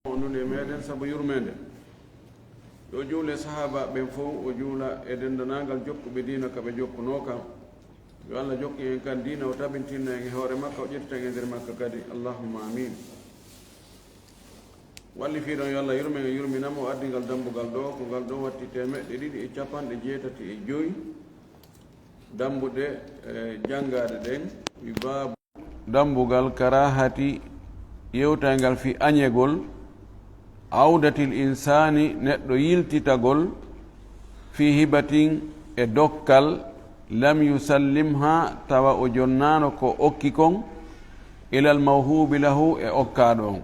ondude meɗen sabu yurmede yo juule sahaba ɓen fof o juula e dendanagal jokkuɓe diina kaɓe jokkuno kam yo allah jokki en kan diina o tabintinna en e hoore makka o ƴettitan e nder makka kadi allahumma amin walli fiiɗon yo allah yurmen e yurminamo o addi ngal dambugal ɗo ko ngal ɗo watti 285 dambuɗe jangade ɗen wi babu dambugal karahati yewtangal fi añegol awdatil insani neɗɗo yiltitagol fi hibatin e dokkal lam yusallimha tawa o jonnano ko okki kon ilal mawhubi lahu e okkaɗo on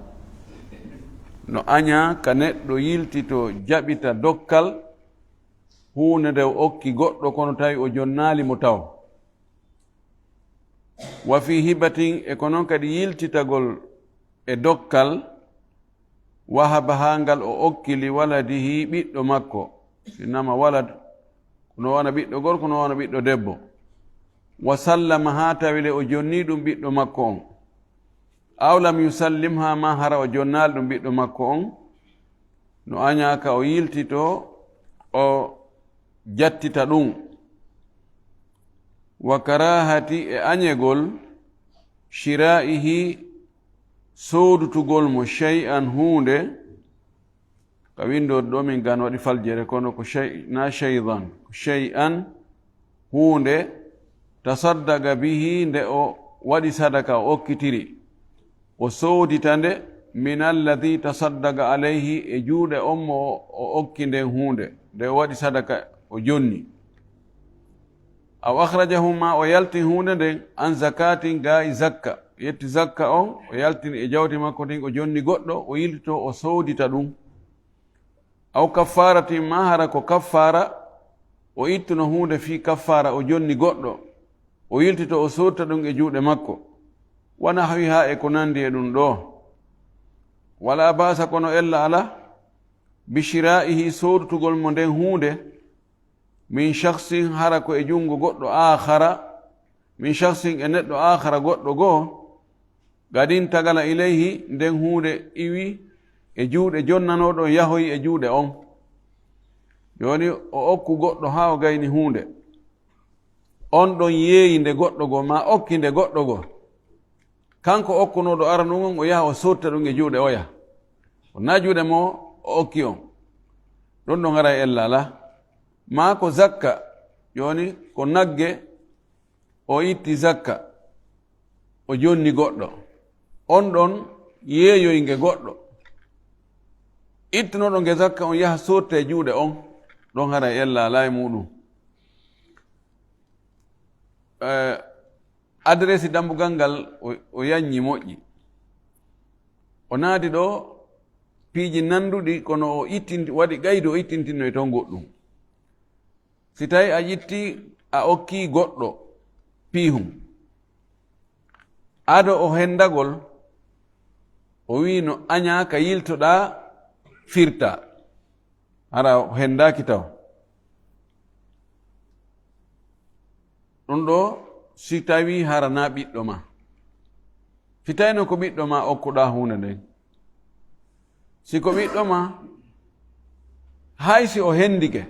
no aña ka neɗɗo yiltito jaɓita dokkal hunde nde o okki goɗɗo kono tawi o jonnali mo taw wa fi hibatin e ko noon kadi yiltitagol e dokkal wahaba ha ngal o okki li waladihi ɓiɗɗo makko sinama walad kono wona ɓiɗɗo gorko no wona ɓiɗɗo debbo wa sallama ha tawile o jonni ɗum ɓiɗɗo makko on aw lam yusallimha ma hara o jonnali ɗum ɓiɗɗo makko on no añaka o yiltito o jattita ɗum wa karahati e añegol shira'ihi sodutugol mo shay'an hunde ka windode ɗo min gan waɗi faljere kono ko na shaydan ko shay'an hunde tasaddaga bihi nde o waɗi sadaka o okkitiri o sodita nde min alladi tasaddaga alayhi e juuɗe on mo o okki nden hunde nde o waɗi sadaka o jonni aw akhrajahuma o yaltin hunde nden an zakatin ga i zakka yetti zakka on o yaltini e jawdi makko tin o jonni goɗɗo o yiltito o sodita ɗum aw kaffaratin ma hara ko kaffara o ittuno hunde fi kaffara o jonni goɗɗo o yiltito o sodita ɗum e juuɗe makko wona hawi ha e ko nandi e ɗum ɗo wala basa kono ella ala bishira'ihi sodutugol mo nden hunde min shahsin hara ko e jungo goɗɗo akhara min shahsin e neɗɗo akhara goɗɗo goo gadin tagala ilayhi nden hunde iwi e juuɗe jonnanoɗo yahoyi e juuɗe on joni o okku goɗɗo ha o gayni hunde on ɗon yeeyi nde goɗɗo go ma okki nde goɗɗo go kanko okkunoɗo ara ɗum on o yaha o sotta ɗum e juuɗe oya na juuɗe mo o okki on ɗon ɗo gara e ella ala ma ko zakka joni ko nagge o itti zakka o jonni goɗɗo on ɗon yeeyoynge goɗɗo ittunoɗo nge zakka on yaha sotta e juuɗe on ɗon hara e ella ala e muɗum adresi dambugal ngal o yanñi moƴƴi o naati ɗo piiji nanduɗi kono o waɗi gaydi o ittintino e ton goɗɗum si tawi a ƴitti a okki goɗɗo piihum ado o hendagol o wi no aña ka yiltoɗa firta hara o hendaki taw ɗum ɗo si tawi hara na ɓiɗɗo ma si tawi no ko ɓiɗɗo ma okkuɗa hunde nden si ko ɓiɗɗo ma hay si o hendike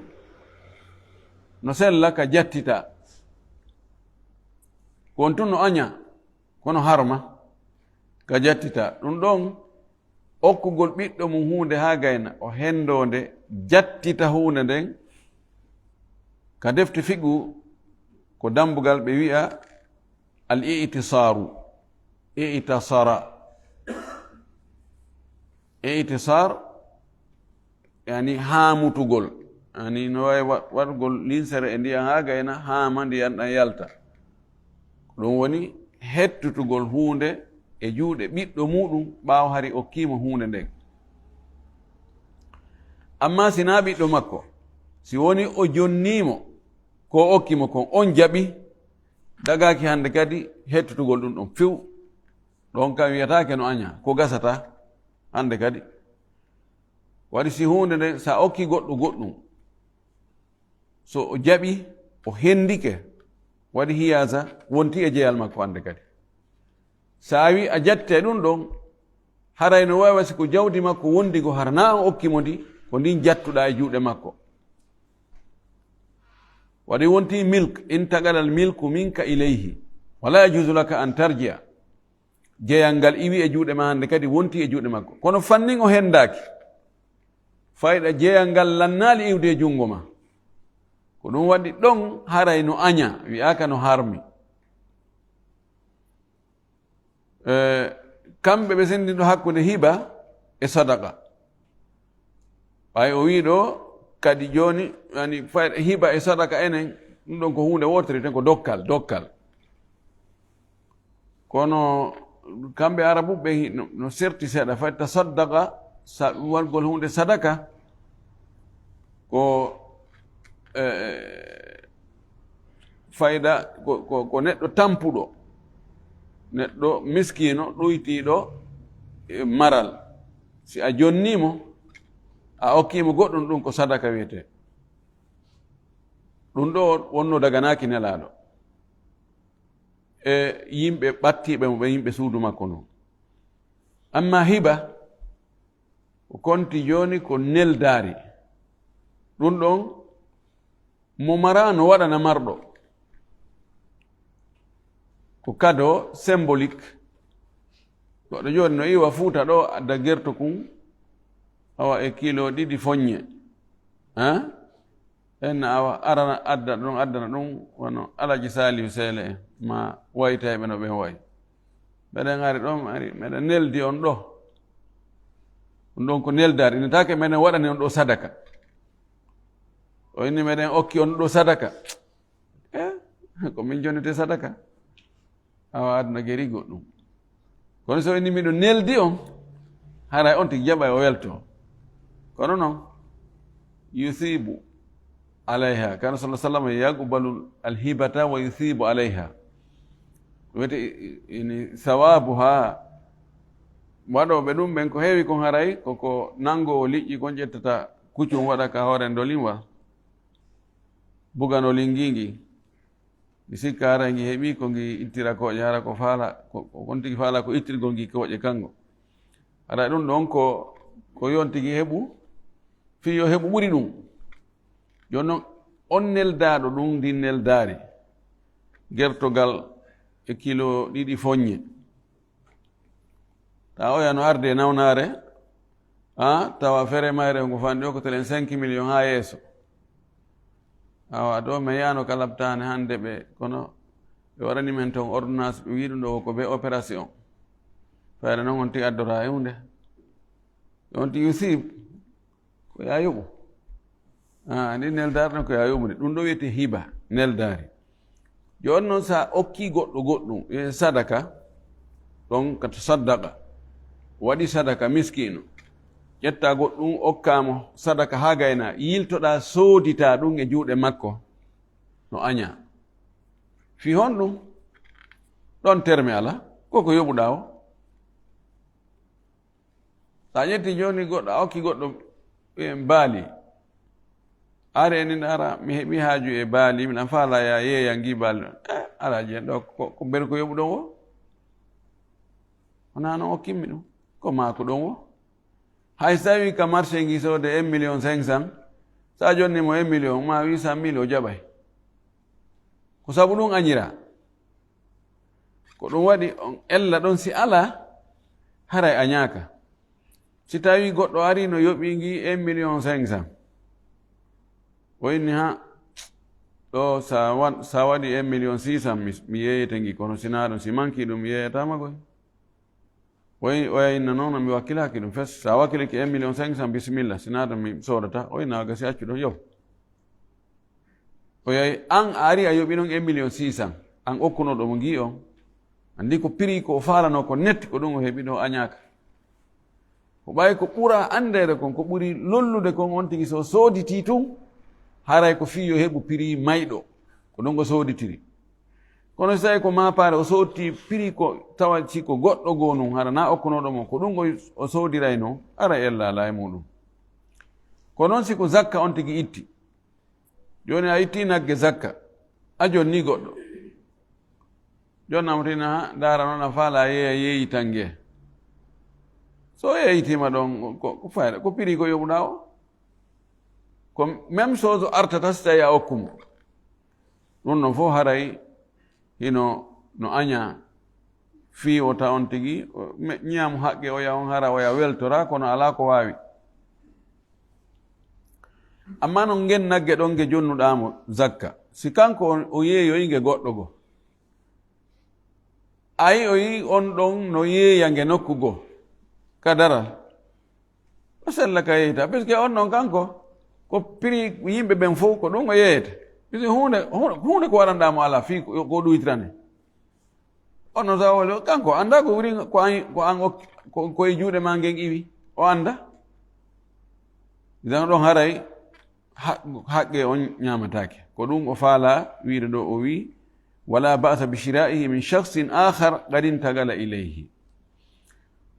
no sella ka jattita kon tun no aña kono harma ka jattita ɗum ɗon okkugol ɓiɗɗo mum hunde ha gayna o hendonde jattita hunde nden ka defte figu ko dambugal ɓe wi'a al i'tisaru i'tisar yani haamutugol yani no wawi waɗugol linsere e ndiyan ha gayna haama ndiyan ɗan yalta ɗum woni hettutugol hunde e juuɗe ɓiɗɗo muɗum ɓaawo hari okkima hunde nden amma sina ɓiɗɗo makko si woni o jonnimo ko okkimo kon on jaɓi dagaki hande kadi hettutugol ɗum ɗon few ɗon kam wiyatake no aña ko gasata hande kadi waɗi si hunde nde sa okki goɗɗo goɗɗum so o jaɓi o hendike waɗi hiyasa wonti e jeyal makko hande kadi sa wi a jatte ɗum ɗon haray no wawi siko jawdi makko wondi go har na on okkimo ndi ko ndin jattuɗa e juuɗe makko waɗi wonti milk in tagala al milku minka ilayhi wala yajuzu laka an tarjia jeyal ngal iwi e juuɗe ma hande kadi wonti e juuɗe makko kono fannin o hendaki fayɗa jeyal ngal lannali iwde e jungo ma ko ɗum waɗi ɗon haray no aña wiyaka no harmi kamɓe ɓe sendinɗo hakkude hiba e sadaka ɓay o wiɗo kadi joni yani fayɗa hiba e sadaka enen ɗum ɗon ko hunde wotere ten ko dokkal kono kamɓe arabuɓe no serti seeɗa fay tasaddaka wargol hunde sadaka ko fayda ko neɗɗo tampuɗo neɗɗo miskino ɗoytiɗo maral si a jonnimo a okkimo goɗɗum ɗum ko sadaka wiyete ɗum ɗo wonno daganaki nelaɗo e yimɓe ɓattiɓe mo ɓe yimɓe suudu makko noon amma hiba ko konti joni ko neldari ɗum ɗon mo marano waɗana marɗo ko kado symbolique goɗɗo joni no iwa fuuta ɗo adda gerto kum awa e kilo 2 foññe en awa arana addana ɗum wono alaji salihu seele en ma waytayɓe no ɓen wayi meɗen ari ɗon ari meɗen neldi on ɗo ɗum ɗon ko neldari inetake meɗen waɗani on ɗo sadaka o inni meɗen okki on ɗo sadaka ko min jonete sadaka awa aduna geri goɗɗum kono so inni miɗo neldi on haray on tigi jaɓa o welto kono noon yusibu alayha kana sa sallam yaqbalu alhibata wa yusibu alayha wiyete ini sawabuha waɗoɓe ɗum ɓen ko heewi kon haray koko nango o liƴƴi kon ƴettata kuccum waɗa ka hoore ndolinwa bugano lingingi mi sikka hara ngi heeɓi ko ngi ittira kooƴe hara ko faala kon tigi faala ko ittirgol ngi kooƴe kango haray ɗum ɗon ko yon tigi heɓu fiyo heɓu ɓuri ɗum joni noon on neldaɗo ɗum ndi neldari gertogal e kilo 2 foññe ta oya no arde nawnare tawa fere mayre ngo fanɗi o ko telen 5 millions ha yeeso awa ɗo mi yano ka labtane hande ɓe kono ɓe waɗani men ton ordonnance ɓe wiɗum ɗo ko be opération fayre noon on tigi addora e hunde on tigi yusib ko ya yoɓu ndi neldari ɗon ko ya yoɓude ɗum ɗo wiyete hiba neldari joni noon sa okki goɗɗo goɗɗum e sadaka ɗon ka saddaka waɗi sadaka miskino ƴetta goɗɗum okkamo sadaka ha gayna yiltoɗa soodita ɗum e juuɗe makko no aña fi hon ɗum ɗon terme ala koko yoɓuɗa o sa ƴetti joni goɗɗo a okki goɗɗo baali ari enin ara mi heɓi haaju e baali miɗan faala ya yeeya ngi baali ala jeen ɗo ko ber ko yoɓu ɗon wo wona noon okkimmi ɗum ko maako ɗon wo hay so tawi ka marché ngi soode 1 million 500 sa jonni mo 1 million ma 800 000 o jaɓay ko sabu ɗum añira ko ɗum waɗi on ella ɗon si ala haray añaaka si tawi goɗɗo ari no yoɓi ngi 1 million 500 o inni ha ɗo sa waɗi 1 million 600 mi yeyete ngi kono sina ɗum si manki ɗum mi yeyatama koy oya inna noon mi wakkilaki ɗum fes sa wakkiliki 1 million 500 bisimilla sina ɗum mi sodata o inna gasi accu ɗo yow o yayi an a ari a yoɓi ɗon 1 million 600 an okkunoɗo mo gi on andi ko prix ko o falano ko netti ko ɗum o heeɓi ɗo añaka ko ɓay ko ɓura andede kon ko ɓuri lollude kon on tigi so sooditi tun haray ko fiyo heɓu prix mayɗo ko ɗon ko sooditiri kono so tawi ko mapare o soodti prix ko tawa si ko goɗɗo goo num hara na okkunoɗo mo ko ɗum o soodiray noon ara ella ala e muɗum ko noon si ko zakka on tigi itti joni a itti nagge zakka a jonni goɗɗo joni namtina ha dara noon a faala yeeya yeeyi tangue so yeyitima ɗon ko fayda ko piri ko yoɓuɗa o ko même chose artata so tawi a okkumo ɗum ɗon fof haray hino no aña fiiwota on tigi ñaamu haqqe o ya on hara o ya weltora kono ala ko waawi amma no ngen nagge ɗon ge jonnuɗamo zakka si kanko o yeeyoyi nge goɗɗo go ayi o yi on ɗon no yeeya nge nokku go ka daral o sella ka yeyta puisque on ɗon kanko ko prix yimɓe ɓen fof ko ɗum o yeeyete puisque hunde ko waɗanɗamo ala fii ko ɗuytirane ono sawole kanko anda ko wuri ko an koye juuɗe ma ngen iwi o anda dan ɗon haray haqqe on ñamatake ko ɗum o faala wiide ɗo o wi wala ba'sa bi shira'ihi min shakhsin akhar qad intagala ilayhi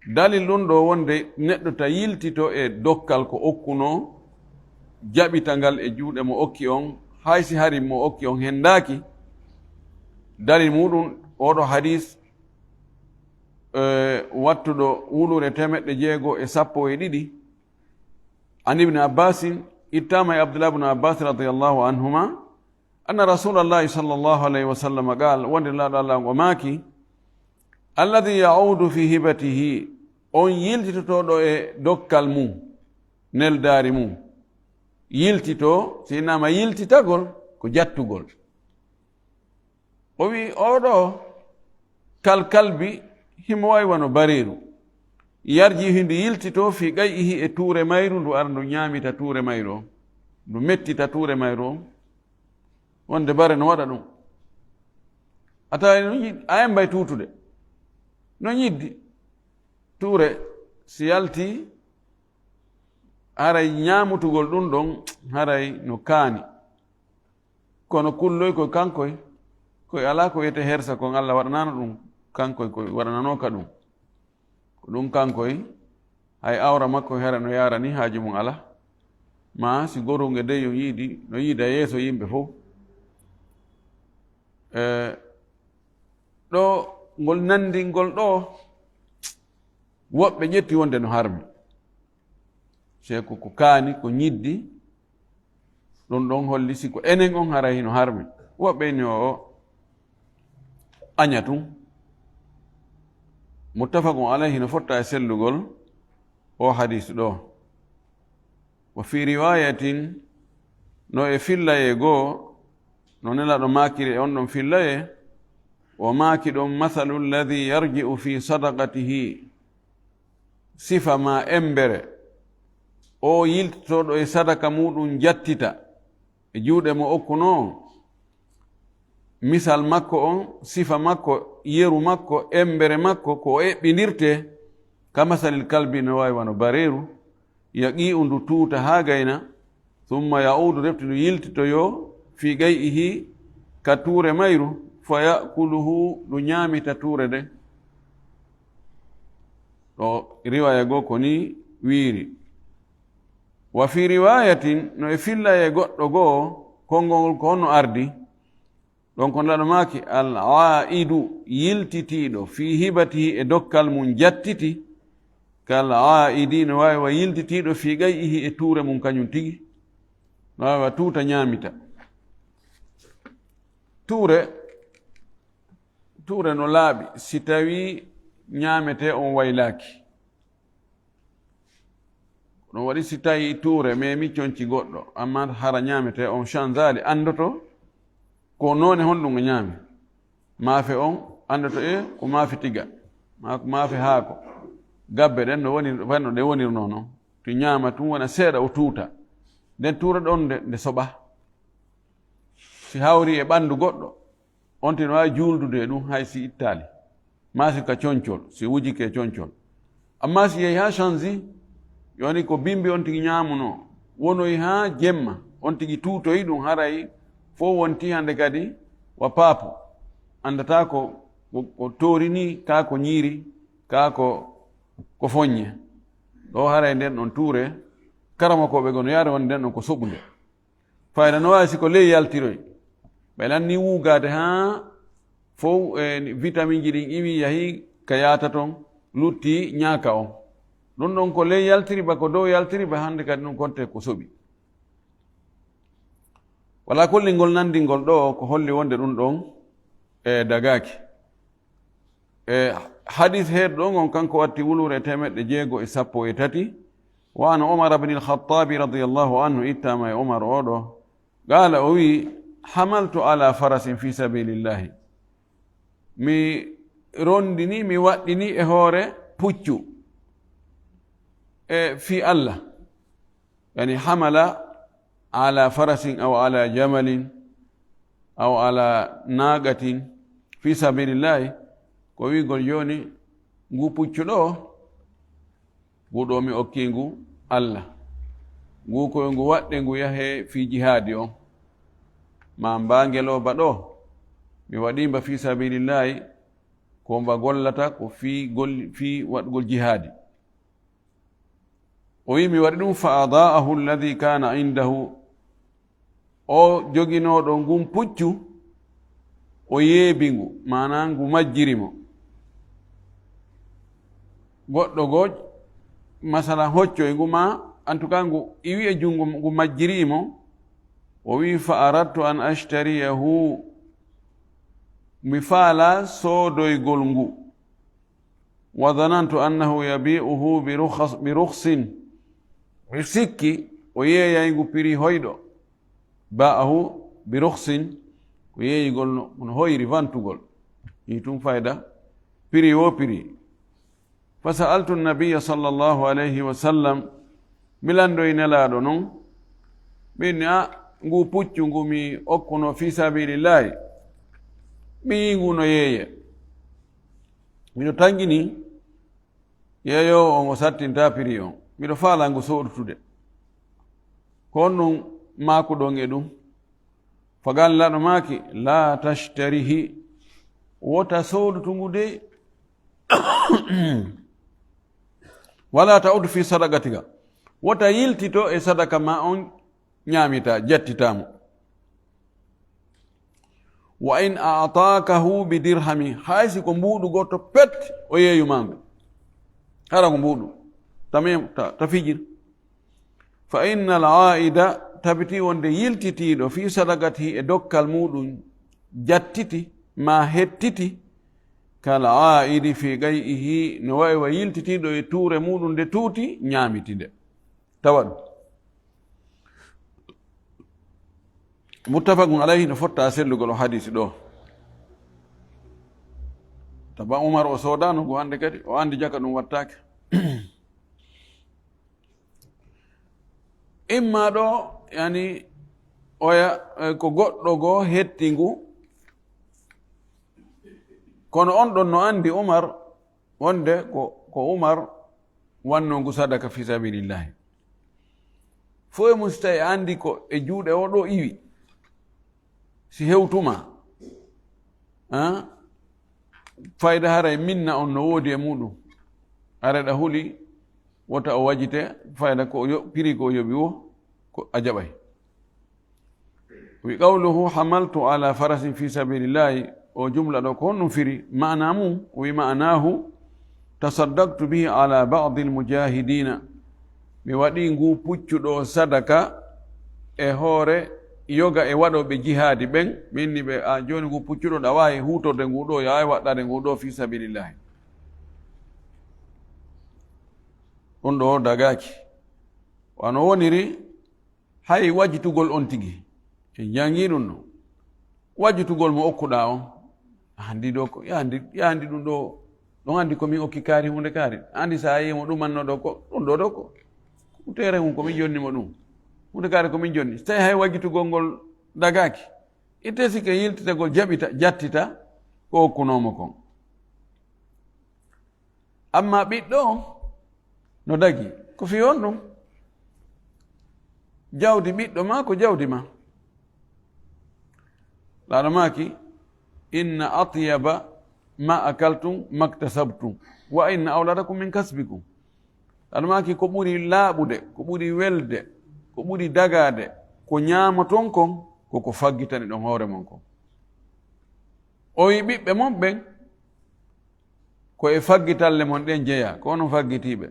dalil ɗum ɗo wonde neɗɗo ta yiltito e dokkal ko okkuno jaɓita ngal e juuɗe mo okki on haysi hari mo okki on hendaki dalil muɗum oɗo hadis wattuɗo wulure 612 an ibne abbasin ittama e abdullah ibne abbas radiallahu anhuma anna rasulallahi sallllahu alayhi wa sallam qal wonde laaɗo allah o maaki alladi yaudu fi hibatihi on yiltitotoɗo e dokkal mum neldari mum yiltito si innama yiltitagol ko jattugol o wi oɗo kalkalbi himo wawi wano bariru yarji hindu yiltito fi qay'ihi e tuure mayru ndu ara ndu ñaamita tuure mayru o ndu mettita tuure mayru o wonde bare no waɗa ɗum a tawa a embay tutude no ñiddi tuure si yalti haray ñaamutugol ɗum ɗon haray no kaani kono kulloy koye kankoy koye ala ko wiyete hersa kon Allah waɗanano ɗum kankoy koye waɗananoka ɗum ko ɗum kankoy hay awra makko hera no yara ni haaji mum ala ma si gorunge de yo yiidi no yiida yeeso yimɓe fof ɗo ngol nandingol ɗo woɓɓe ƴetti wonde no harmi se ko kaani ko ñiddi ɗum ɗon holli si ko enen on haray hino harmi woɓɓe ni o aña tum muttafaqun alayhi no fotta e sellugol o hadis ɗo wa fi riwayatin no e fillaye goo no nelaɗo maakiri e on ɗon fillaye o maaki ɗon mathalu alladi yarji'u fi sadaqatihi sifa ma embere o yiltitoɗo e sadaka muɗum jattita e juuɗe mo okkuno misal makko on sifa makko yeru makko embere makko ko o eɓɓinirte ka masalil kalbi no wawi wano bareru yaqi ndu tuuta ha gayna thumma yaudu refti ndu yiltitoyo fi qay'ihi ka tuure mayru fa yakuluhu ndu ñaamita tuure de ɗo riwaya goo ko ni wiiri wa fi riwayatin no e filla e goɗɗo goo konngol ko honno ardi ɗon ko ndaɗo maaki al aidu yiltitiɗo fi hibatihi e dokkal mum jattiti kal aidi no wawi wa yiltitiɗo fi qay'ihi e tuure mum kañum tigi no wawi wa tuuta ñaamita tuure no laaɓi si tawi ñaamete on waylaaki ɗum waɗi si tawi tuure memi conci goɗɗo amma hara ñaamete on changeali andoto ko noone honɗum o ñaami maafe on andoto ko maafe tiga maafe haako gabbe ɗen no woni fanno ɗe wonirno noon to ñaama tum wona seeɗa o tuuta nden tuura ɗon nde soɓa si hawri e ɓanndu goɗɗo on tino wawi juuldude ɗum hay si ittaali ma si ka concol si wujike concol amma si yehi ha changi yoni ko bimbi on tigi ñaamuno wonoyi ha jemma on tigi tuutoyi ɗum haray fo wonti hande kadi wa paapo andata ko torini ka ko ñiiri ka ko foññe ɗo haray nden ɗon tuure karamakoɓe gono yaade wonde nden ɗon ko soɓude fayda no wawi siko ley yaltiroy ɓe lanni wugade ha fof vitamine ji ɗin iwi yahi ka yaata toon lutti ñaaka on ɗum ɗon ko ley yaltiri ba ko dow yaltiri ba hannde kadi ɗum konte ko soɓi wala kollingol nandingol ɗo ko holli wonde ɗum ɗon dagaki hadis heeɗo ɗon on kanko watti wulure 613 wa an umar bni alkhatabi radiallahu anhu ittama e umar oɗo qala o wi hamaltu ala farasin fi sabilillahi mi rondini mi waɗɗini e hoore puccu fi Allah yani hamala ala farasin aw ala jamalin aw ala nagatin fi sabilillahi ko wigol joni ngu puccu ɗo nguɗo mi okki ngu Allah ngu koye ngu waɗɗe ngu yahe fi jihadi on ma mbangeloba ɗo mi waɗimba fi sabilillahi ko mba gollata ko fi waɗgol jihadi o wi mi waɗi ɗum fa adaahu alladi kana indahu o joginoɗo ngun puccu o yeebi ngu mana ngu majjirimo goɗɗo goo masala hocco e ngu ma en tout cas ngu iwi e jungo ngu majjirimo o wi fa aradtu an ashtariyahu mi faala soodoygol ngu wa dhanantu annahu yabi'uhu bi rukhsin mi sikki o yeeyay ngu piri hoyɗo ba'ahu bi rukhsin ko yeeyigol no hoyri wantugol ni tum fayda piri wo piri fa sa'altu an-nabiyya sallallahu alayhi wa sallam milandoy nelaɗo non ɓinni ngu puccu ngu mi okkuno fi sabilillahi mi yi ngu no yeeye miɗo tangini yeeyowo on o sattinta piri on miɗo faala ngu soɗutude ko on ɗum makuɗon e ɗum fagal laɗo maki la tashtarihi wota soɗutu ngu de wala ta'ud fi sadaqatika wota yiltito e sadaka ma on ñaamita jattitamo wa in a'takahu bi dirhami haysi ko mbuɗu goto pet o yeeyuma ngu hara ko mbuɗu ta fijir fa inna al-aida tabiti wonde yiltitiɗo fi sadaqatihi e dokkal muɗum jattiti ma hettiti kala aidi fi gay'ihi no wawi wa yiltitiɗo e tuure muɗum nde tuuti ñaamiti nde tawa ɗum muttafaqun alayhi no fotta sellugol o hadisi ɗo taba umar o sodano go hande kadi o andi jaka ɗum wattake imma ɗo yani oya ko goɗɗo goo hetti ngu kono on ɗon no andi umar wonde ko umar wanno ngu sadaka fi sabilillahi fo e musta e andi ko e juuɗe o ɗo iwi si hewtuma fayda haray minna on no woodi e muɗum areɗa huli wota o wajite fayda ko piri ko yoɓi wo ko a jaɓay wi qawluhu hamaltu ala farasin fi sabilillahi o jumla ɗo ko honɗum firi mana mum wi manahu tasaddaqtu bihi ala ba'di almujahidina mi waɗi ngu puccuɗo sadaka e hoore yoga e waɗoɓe jihadi ɓen minni ɓe a joni ngu puccuɗo ɗa wawi hutorde ngu ɗo yawawi waɗɗade ngu ɗo fi sabilillahi ɗum ɗo dagaki wano woniri hay wajitugol on tigi en jangi ɗum ɗo wajitugol mo okkuɗa on andi ɗo ko yandi ɗum ɗo ɗon andi komin okki kaari hunde kaari andi sa yimo ɗumanno ɗo ko ɗum ɗo ɗo ko tere mum komin jonnimo ɗum hunde kaari komin jonni so tawi hay wajitugol ngol dagaki itte sike yiltitagol jattita ko okkunomo kon amma ɓiɗɗo no dagi ko fi on ɗum jawdi ɓiɗɗo ma ko jawdi ma laɗo maki inna atyaba ma akaltum maktasabtum wa inna awladakum min kasbikum laɗo maki ko ɓuri laaɓude ko ɓuri welde ko ɓuri dagade ko ñamoton kon koko faggitani ɗon hoore mon kon o wi ɓiɓɓe mon ɓen ko e faggitalle mon ɗen jeeya ko onon faggitiɓe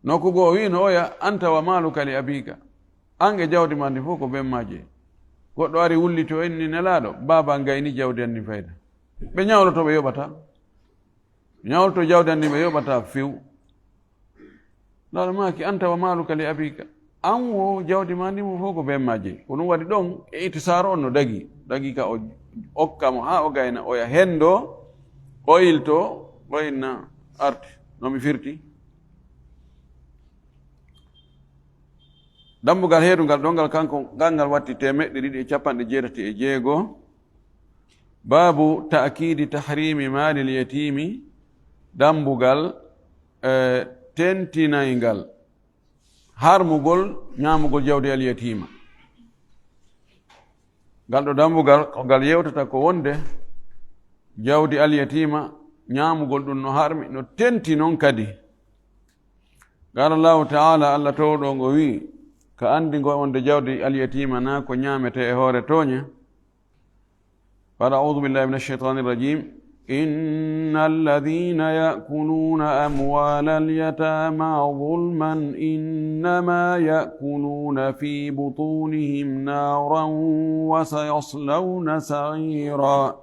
nokkugo o wino oya anta wa maluka li abika, an e jawdi ma ndi fof ko bemmaje. Goɗɗo ari wulliti o inni nelaɗo baba gayni jawdi anni fayda, ɓe ñawloto ɓe yoɓata, ñawloto jawdi anni ɓe yoɓata few. laɗo maki anta wa maluka li abika, an wo jawdi ma ndi mo fof ko bemmaje. Ko ɗum waɗi ɗon e itisaro on no dagi ka o okkamo ha o gayna oya hendo oyilto oyinna arti nomi firti. dambugal heeɗungal ɗon ngal kanko ngal watti 286. babu ta'kidi tahrimi malil yatimi, dambugal tentinaygal harmugol ñamugol jawdi al yatima. ngal ɗo dambugal ko ngal yewtata ko wonde jawdi al yatima ñamugol ɗum no harmi no tenti noon kadi. qala llahu taala, allah towɗo ngo wi ka andi ngo wonde jawdi al yatima na ko ñamete e hoore tooñe. qala a'udhu billahi minash shaitani rajim, inna alladhina ya'kuluna amwala al-yatama zulman innama ya'kuluna fi butunihim naran wa sayaslawna sa'ira.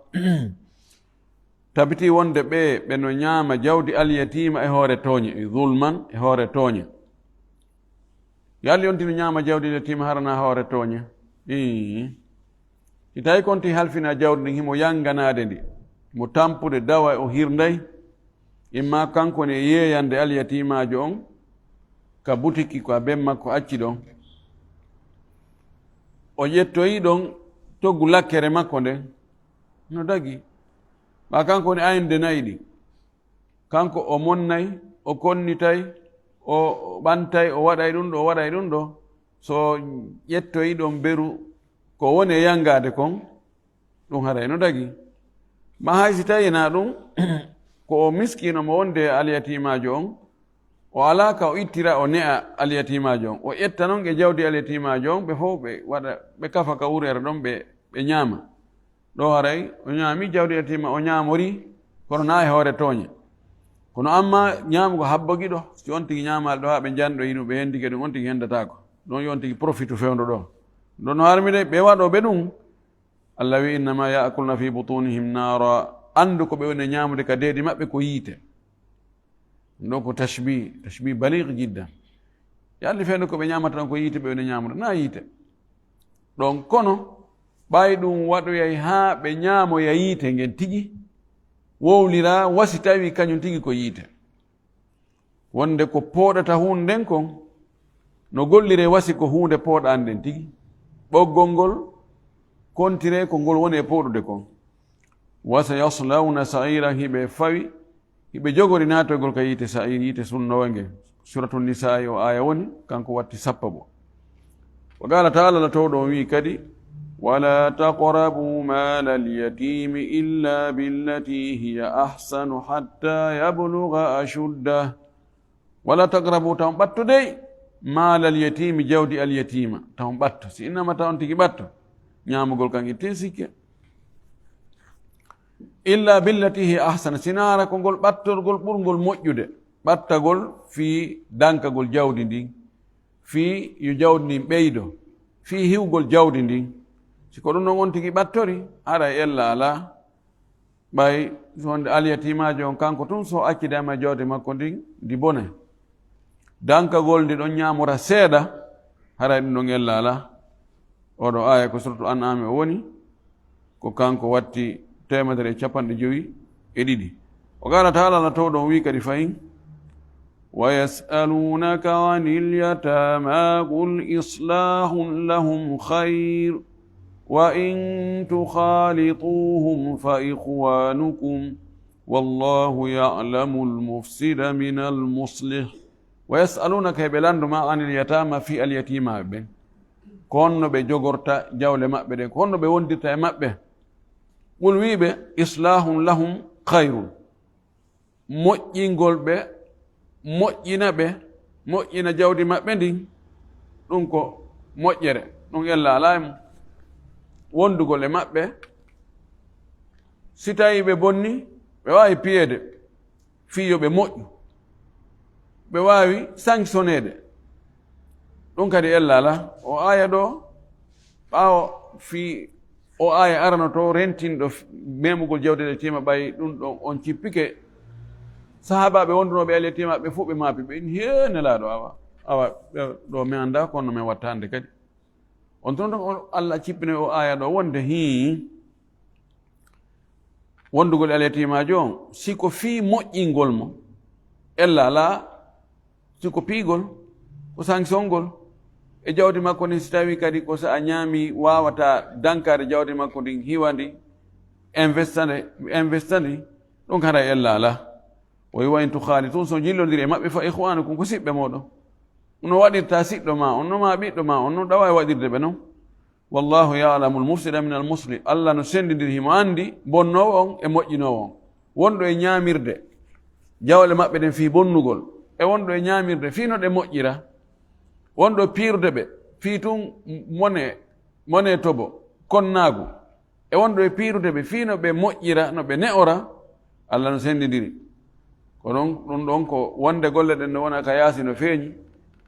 tabiti wonde ɓe no ñaama jawdi al-yatima e hoore tooñe, zulman e hoore tooñe. yalli on tino ñaama jawdi al-yatima harana hoore tooñe. si tawi konti halfina jawdi ndin himo yanganade ndi, mo tampude dawa o hirday, imma kanko ne yeeyande al-yatimajo on ka butiki ko a ben makko acci ɗon, o ƴettoyi ɗon toggu lakkere makko nden no dagi, ma kanko ne ayinde nayi ɗi, kanko o monnay, o konnitay, o ɓantay, o waɗay ɗum ɗo, o waɗay ɗum ɗo. so ƴettoyi ɗon beru ko woni e yangade kon, ɗum haray no dagi. ma hay si tawi na ɗum ko o miskino mo wonde alyatimajo on, o ala ka o ittira o ne'a alyatimajo on, o ƴetta noon e jawdi alyatimajo on, ɓe fof ɓe waɗa ɓe kafa ka wurere ɗon ɓe ñaama. ɗo haray o ñaami jawdi yatima, o ñaamori kono na e hoore tooñe. kono amma ñaamugo habbogiɗo, si on tigi ñaamaali ɗo ha ɓe janɗo yinu ɓe hendike ɗum, on tigi hendatako ɗon yon tigi profitu fewndo ɗo. ɗon no harmide ɓe waɗo ɓe ɗum, allah wi innama ya'kuluna fi butunihim nara, andu ko ɓe woni ñaamude ka deedi maɓɓe ko yiite. ɗum ɗo ko tashbih baligh jiddan. yalli fewndo ko ɓe ñaamata ɗon ko yiite ɓe woni ñaamude, na yiite ɗon. kono ɓay ɗum waɗoyay ha ɓe ñaamoya yiite ngen tigi, wowlira wasi tawi kañum tigi ko yiite. wonde ko pooɗata hunde nden kon no gollire wasi ko hunde pooɗande nden tigi, ɓoggol ngol kontire ko ngol woni e pooɗude kon. wasa yaslawna sa'ira, hiɓe fawi hiɓe jogori natoygol ka yiite sa'ir, yiite sunnowo nge. suratu nisa'i o aya woni kanko watti sappo. wa qala ta'ala, la towɗo wi kadi, wala taqrabu mala al-yatimi illa billati hiya ahsanu hatta yablugha ashuddah. wala taqrabu, taw ɓattudey mala al-yatimi, jawdi al-yatima taw ɓatto. si innama taw on tigi ɓatto ñamugol kan itte sikke. illa billati hiya ahsana, sinara ko ngol ɓattorgol ɓurgol moƴƴude, ɓattagol fi dankagol jawdi ndin, fi yo jawdi ndin ɓeydo, fi hiwgol jawdi ndin. siko ɗum noon on tigi ɓattori, ara ella ala ɓay sonde alyatimajo on kanko tun so accidama jawdi makko ndin ndi bone, dankagol ndi ɗon ñamora seeɗa, haray ɗum ɗon ella ala. oɗo aya ko suratu an'am o woni, ko kanko watti 152. o qala taala, la towɗon wi kadi fayin, wa yas'alunaka 'anil yatama qul islahun lahum khayr wa in tukhalituhum fa ikhwanukum wallahu ya'lamu al-mufsida min al-muslih. wa yas'alunaka, heɓe landuma 'anil yatama, fi al-yatima ɓe, ko honno ɓe jogorta jawle maɓɓe ɗen, ko honno ɓe wondirta e maɓɓe. qul wiɓe islahun lahum khayrun, moƴƴingol ɓe, moƴƴina ɓe, moƴƴina jawdi maɓɓe ndin, ɗum ko moƴƴere, ɗum ella ala e mum. wondugol e maɓɓe, si tawi ɓe bonni ɓe wawi piyeede fiyo ɓe moƴƴu, ɓe waawi sanctionneede ɗum kadi ellala o aya ɗo ɓaawo fii o aya arano to rentinɗo memugol jawdi al yatima ɓay ɗum ɗon on cippike sahabaɓe wondunoɓe al yatima ɓe fof ɓe maapi ɓe inni he nelaɗo awa ɗo mi annda kono min watta hannde kadi on toon Allah cippine o aya ɗo wonde wondugol al yatimajo on siko fii moƴƴingol mo ella ala siko piigol ko sanction ngol e jawdi makko ndin si tawi kadi ko so a ñaami wawata dankade jawdi makko ndin hiwandi investandi ɗum hara ella ala o wi wa in tukhali tun so jillodiri e maɓɓe fa ihwanukum ko siɓɓe moɗon no waɗirta siɗɗo ma on no ma ɓiɗɗo ma on no ɗawa e waɗirde ɓe noon wallahu yalamu lmufsida min almuslim allah no sendidiri himo andi bonnowo on e moƴƴinowo on wonɗo e ñaamirde jawle maɓɓe ɗen fii bonnugol e wonɗo e ñaamirde fii no ɗe moƴƴira wonɗo piirde ɓe fii tun mone tobo konnaagu e wonɗo e piirude ɓe fii no ɓe moƴƴira no ɓe ne'ora allah no sendidiri ko ɗon ɗum ɗon ko wonde golle ɗen no wona ka yaasi no feeñi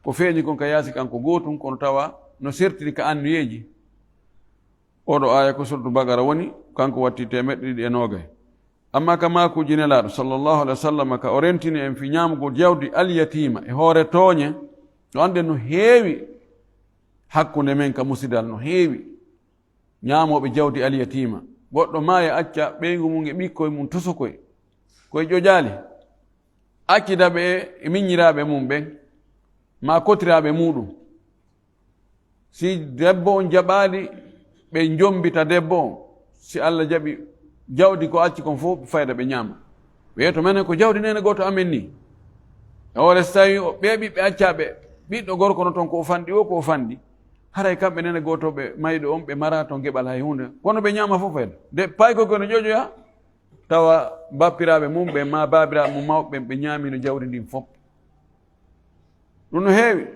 ko feeñi kon ka yaasi kanko gootum kono tawa no sertiri ka annuyeeji oɗo aya ko suratu bagara woni kanko watti 120 amma ka makuji nelaɗo sallllahu alih wa sallam ka o rentini en fi ñamugo jawdi alyatima e hoore tooñe no ande no heewi hakkunde men ka musidal no heewi ñamoɓe jawdi alyatima goɗɗo maaya acca ɓeygu mum e ɓikkoye mum tosokoye koye ƴoƴaali accidaɓe e miññiraɓe mum ɓen ma kotiraɓe muɗum si debbo on jaɓaali ɓe jombita debbo on si Allah jaɓi jawdi ko acci kon fof fayda ɓe ñaama wiyeto menen ko jawdi nene goto amen ni e hoore so tawi ɓe ɓiɓɓe accaɓe ɓiɗɗo gorko no toon ko o fanɗi o ko o fanɗi haray kamɓe nene gotoɓe mayɗo on ɓe mara toon geɓal hay hunde kono ɓe ñaama fof fayda de paykoy no ƴoƴoya tawa bappiraɓe mum ɓe ma babiraɓe mum mawɓe ɓe ñaamino jawdi ndin fof ɗum no heewi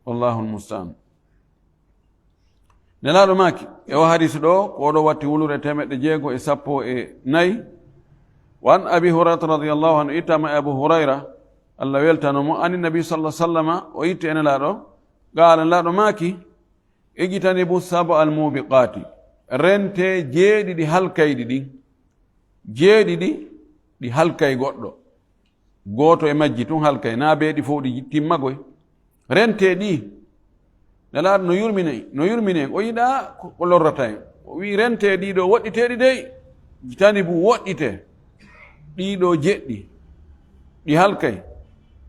wallahu lmustaan nelaɗo maki e o hadis ɗo ko oɗo watti wulure 614 wan abi hurairata radiallahu anhu ittama e abu hurayra allah weltanomo ani nabi sallah sallama o itti e nelaɗo gaala nelaɗo maki ijtanibu saba almubiqati rente jeeɗiɗi halkayɗi ɗin jeeɗiɗi ɗi halkay goɗɗo gooto e majji tun halkay na beeɗi fof ɗi timmagoy rente ɗi nelaɗo no yurmine en o yiɗa ko lorrata en o wi rente ɗiɗo woɗɗiteɗi dey jitanibu woɗɗite ɗiɗo jeɗɗi ɗi halkay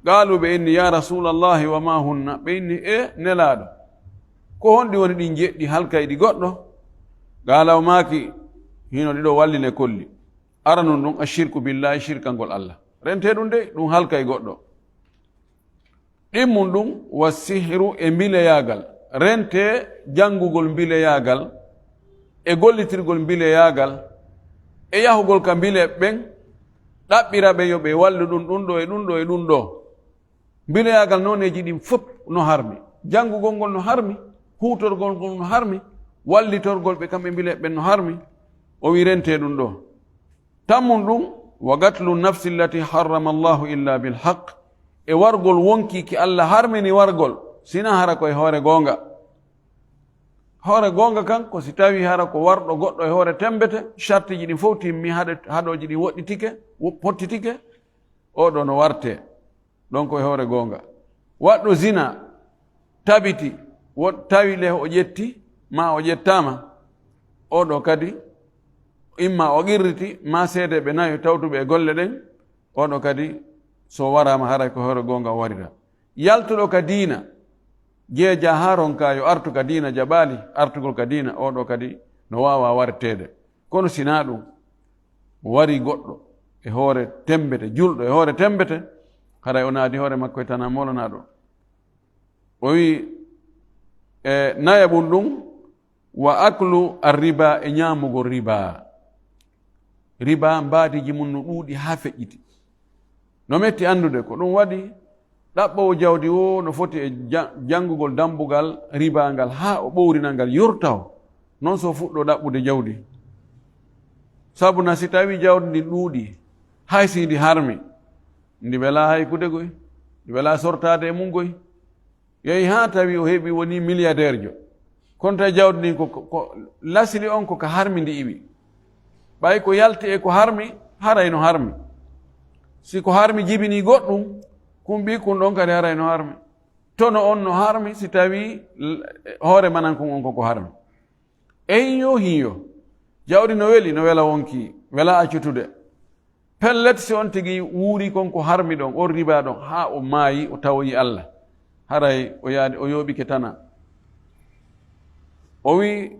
qaalu ɓe inni ya rasulallahi wa ma hunna ɓe inni nelaɗo ko honɗi woni ɗin jeɗɗi halkay ɗi goɗɗo qaala o maaki hino ɗiɗo walline kolli aranum ɗum ashirku billahi shirkangol allah rente ɗum de ɗum halkay goɗɗo ɗimmum ɗum wa sihru e mbileyagal rente janngugol mbileyagal e gollitirgol mbileyagal e yahugol ka mbile ɓen ɗaɓɓira ɓe yo ɓe wallu ɗum ɗum ɗo e ɗum ɗo e ɗum ɗo mbileyagal noneji ɗin fof no harmi janngugol ngol no harmi huutorgol ngol no harmi wallitorgol ɓe kamɓe mbile ɓen no harmi o wi rente ɗum ɗo tammum ɗum wa gatlu nafsi allati harrama allahu illa bilhaq e wargol wonkiki allah harmini wargol sina hara koye hoore goonga kan ko si tawi hara ko warɗo goɗɗo e hoore tembete chartiji ɗin fof timmi haɗoji ɗin pottitike oɗo no warte ɗon koye hoore goonga waɗɗo zina tabiti tawi le o ƴetti ma o ƴettama oɗo kadi imma o qirriti ma seede ɓe nayo tawtuɓe e golle ɗen oɗo kadi so warama haray ko hoore goonga o warira yaltuɗo ka diina jeeja ha ronka yo artu ka diina jaɓaali artugol ka diina oɗo kadi no wawa wartede kono sina ɗum wari goɗɗo e hoore tembete julɗo e hoore tembete haray o naadi hoore makko e tana molanaɗo o wi e naya ɓum ɗum wa aklu arriba e ñamugo riba mbaadiji mum no ɗuuɗi ha feƴƴiti no metti andude ko ɗum waɗi ɗaɓɓowo jawdi o no foti e janngugol dambugal riba ngal ha o ɓowrinal ngal yurta o noon so fuɗɗo ɗaɓɓude jawdi sabu na si tawi jawdi ndi ɗuuɗi hay si ndi harmi ndi wela hay kude goy wala sortade e mum goy yehi ha tawi o heɓi woni milliardaire jo kono tawi jawdi ndi ko lasili on ko harmi ndi iwi ɓay ko yalti e ko harmi harayno harmi si ko harmi jibini goɗɗum kumbi kun ɗon kadi harayno harmi tono on no harmi si tawi hoore manan kon on koko harmi eyiyo hiyo jawdi no weli no wela wonki wela accutude pellet si on tigi wuuri konko harmi ɗon on riba ɗon ha o maayi o tawoyi Allah haray o yaadi o yooɓike tana o wi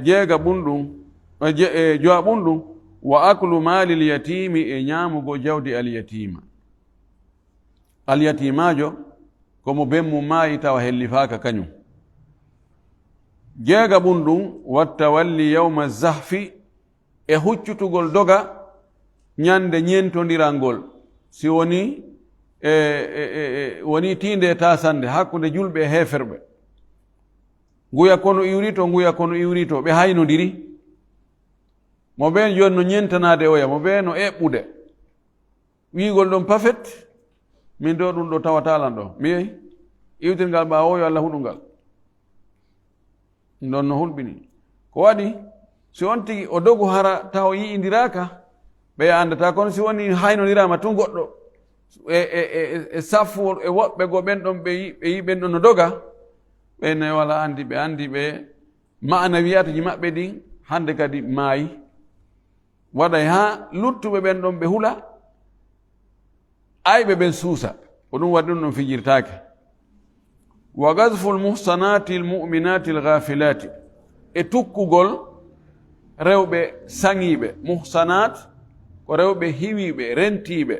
jeega ɓunɗum jowa ɓunɗum wa aklu malil yatimi e ñaamugo jawdi alyatimajo komo bemmu maayi tawa hellifaaka kañum jeega ɓunɗum wattawalli yawma zahfi e huccutugol doga ñande ñentodirangol si woni woni tinde tasande hakkude julɓe e heferɓe nguya kono iwrito nguya kono iwrito ɓe haynodiri mo ɓen joni no ñentanade oya mo ɓe no eɓɓude wiigol ɗon pafet min ɗo ɗum ɗo tawatalan ɗo mi yehi iwtirngal ɓawoyo Allah huɗungal ɗon no hulɓini ko waɗi si on tigi o dogu hara taw yi'indiraka ɓe andata kono si woni haynodirama tun goɗɗo e safwol e woɓɓe go ɓen ɗon ɓe yi ɓen ɗon no doga ɓe nayi wala andi ɓe maana wiyataji maɓɓe ɗin hande kadi maayi waɗay ha luttuɓe ɓen ɗon ɓe hula ayɓe ɓen suusa ko ɗum waɗi ɗum ɗon fijirtake wa gasfu lmuhsanati lmuminati lgafilati e tukkugol rewɓe saŋiɓe muhsanat ko rewɓe hiwiɓe rentiɓe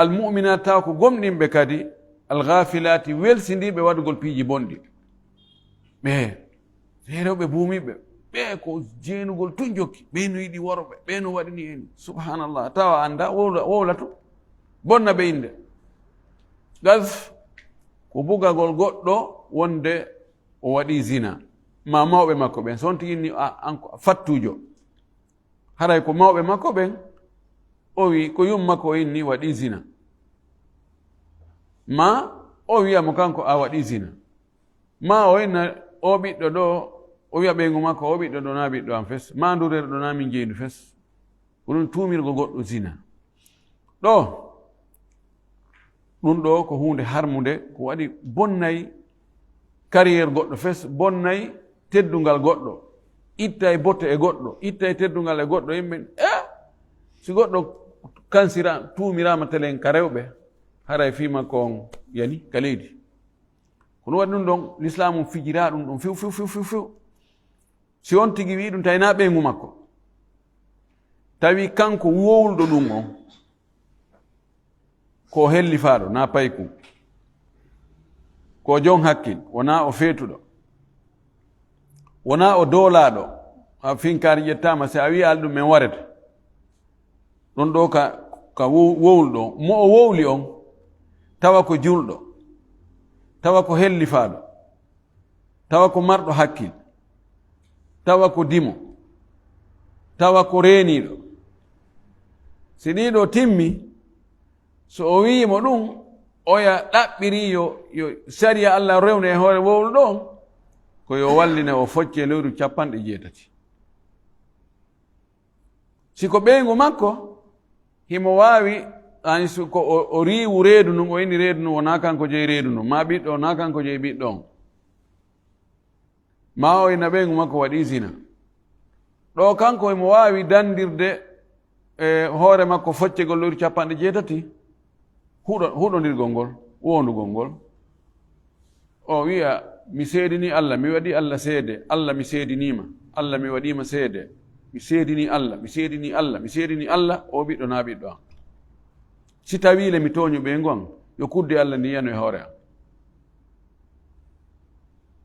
almuminat taw ko gomɗinɓe kadi algafilati welsindiɓe waɗugol piiji bonɗi ɓe rewɓe buumiɓe ɓe ko jeenugol tun jokki ɓe no yiɗi worɓe ɓe no waɗini en subhanallah tawa anda wowlato bonna ɓe inde gas ko bugagol goɗɗo wonde o waɗi zina ma mawɓe makko ɓen son tigi ni fattujo haray ko mawɓe makko ɓen o wi ko yum makko o inni waɗi zina ma o wiyamo kanko a waɗi zina ma o inna o ɓiɗɗo ɗo o wiya ɓeygu makko o ɓiɗɗo ɗo na ɓiɗɗo am fes ma ndurere ɗo na min jeydu fes ko ɗum tumirgo goɗɗo zina ɗo ɗum ɗo ko hunde harmude ko waɗi bonnayi carriére goɗɗo fes bonnayi teddungal goɗɗo itta e botte e goɗɗo itta e teddungal e goɗɗo yimɓe si goɗɗo kansira tumirama telen ka rewɓe haray fima kon yani ka leydi kono waɗi ɗum ɗon l'islamu fijira ɗum ɗon few si on tigi wi ɗum tawina ɓeygu makko tawi kanko wowluɗo ɗum on ko hellifaɗo na payku ko jon hakkil wona o feetuɗo wona o doolaɗo a finkari ƴettama si a wi al ɗum men warete ɗon ɗo ka wowluɗo mo o wowli on tawa ko julɗo tawa ko hellifaɗo tawa ko marɗo hakkil tawa ko dimo tawa ko reeniɗo si ɗiɗo timmi so o wiimo ɗum oya ɗaɓɓiri yo sariya Allah rewne e hoore wowluɗo on ko yo walline o focce lewru 80 siko ɓeygu makko himo wawi ani ko o riiwu reedu ndun o ini reedu ndun wona kanko jeyi reedu ndun ma ɓiɗɗo wona kanko jeyi ɓiɗɗo on ma o ina ɓeygu makko waɗi zina ɗo kanko himo wawi dandirde e hoore makko foccegol lewru 80 huɗodirgol ngol wondugol ngol o wiya mi seedini Allah mi waɗi Allah seede Allah mi seedinima Allah mi waɗima seede mi seedini Allah mi seedini Allah mi seedini Allah o ɓiɗɗo na ɓiɗɗo am si tawile mi toño ɓe gon yo kudde Allah ndi yano e hoore am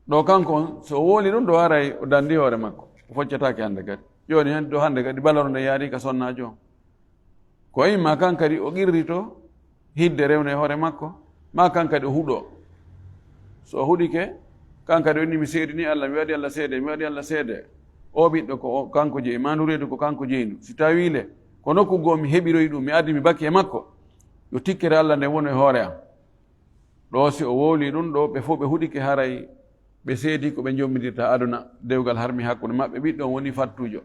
ɗo kanko on so woli ɗum ɗo haray o dandi hoore makko o foccatake hande kadi joni hen ɗo hande kadi balaro nde yaari ka sonnajo on ko imma kan kadi o qirrito hidde rewne e hoore makko ma kan kadi o huuɗo so o huɗike kan kadi o inni mi seedini Allah mi waɗi Allah seede mi waɗi Allah seede o ɓiɗɗo ko kanko jeyi mandu reedu ko kanko jeyindu si tawile ko nokku goo mi heɓiroyi ɗum mi addi mi bakki e makko yo tikkere Allah nde woni e hoore am ɗo si o wowli ɗum ɗo ɓe fof ɓe huɗike haray ɓe seedi ko ɓe jommidirta aduna dewgal harmi hakkude maɓɓe ɓiɗɗo woni fattujo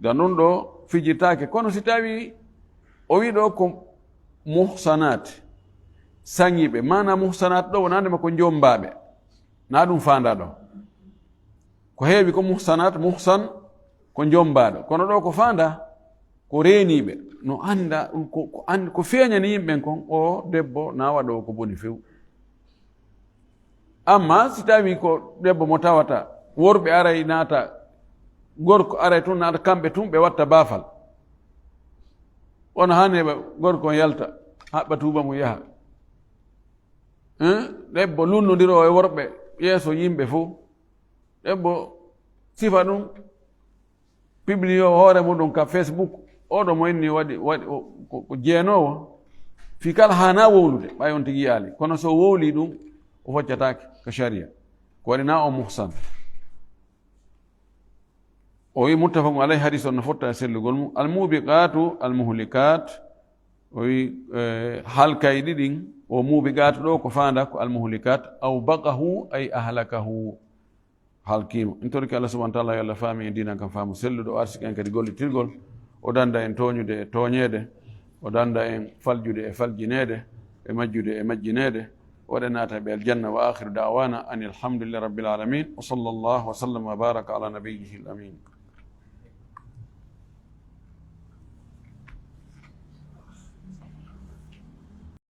ga ɗum ɗo fijirtake kono si tawi o wi ɗo ko muhsanat sangiɓe mana muhsanat ɗo wonandema ko jombaɓe na ɗum fanda ɗo ko heewi ko muhsanat muhsan ko jombaɗo kono ɗo ko fanda ko reeniɓe no anda ko feeñani yimɓen kon o debbo na waɗo ko boni few amma si tawi ko debbo mo tawata worɓe aray naata gorko aray tun naata kamɓe tun ɓe watta baafal on haneɓa gorko yalta haɓɓa tuuba mo yaha debbo lunnodiro e worɓe yeeso yimɓe fof debbo sifa ɗum publie o hoore muɗum ka Facebook oɗo mo inni waɗi ko jeenowo fi kala hana wowlude ɓay on tigi yaali kono so wowli ɗum o foccatake ko sharia ko waɗi na o muhsan o wi muttafaqun alayhi hadis on no fotta e sellugol mum almubiqatu almuhlikat o wi halkay ɗiɗin o mubiqatu ɗo ko fanda ko almuhlikat aw baqahu ay ahlakahu halkima en torki Allah subhanahu wa ta'ala yo Allah faami e dinan kam faamu selluɗo o arsiki en kadi gollitirgol o danda en toñude e toñede o danda en faljude e faljinede e majjude e majjinede waɗa naata ɓe aljanna wa akhiru da'wana an alhamdulillahi rabbil alamin wa sallallahu wa sallam wa baraka ala nabiyyihi al amin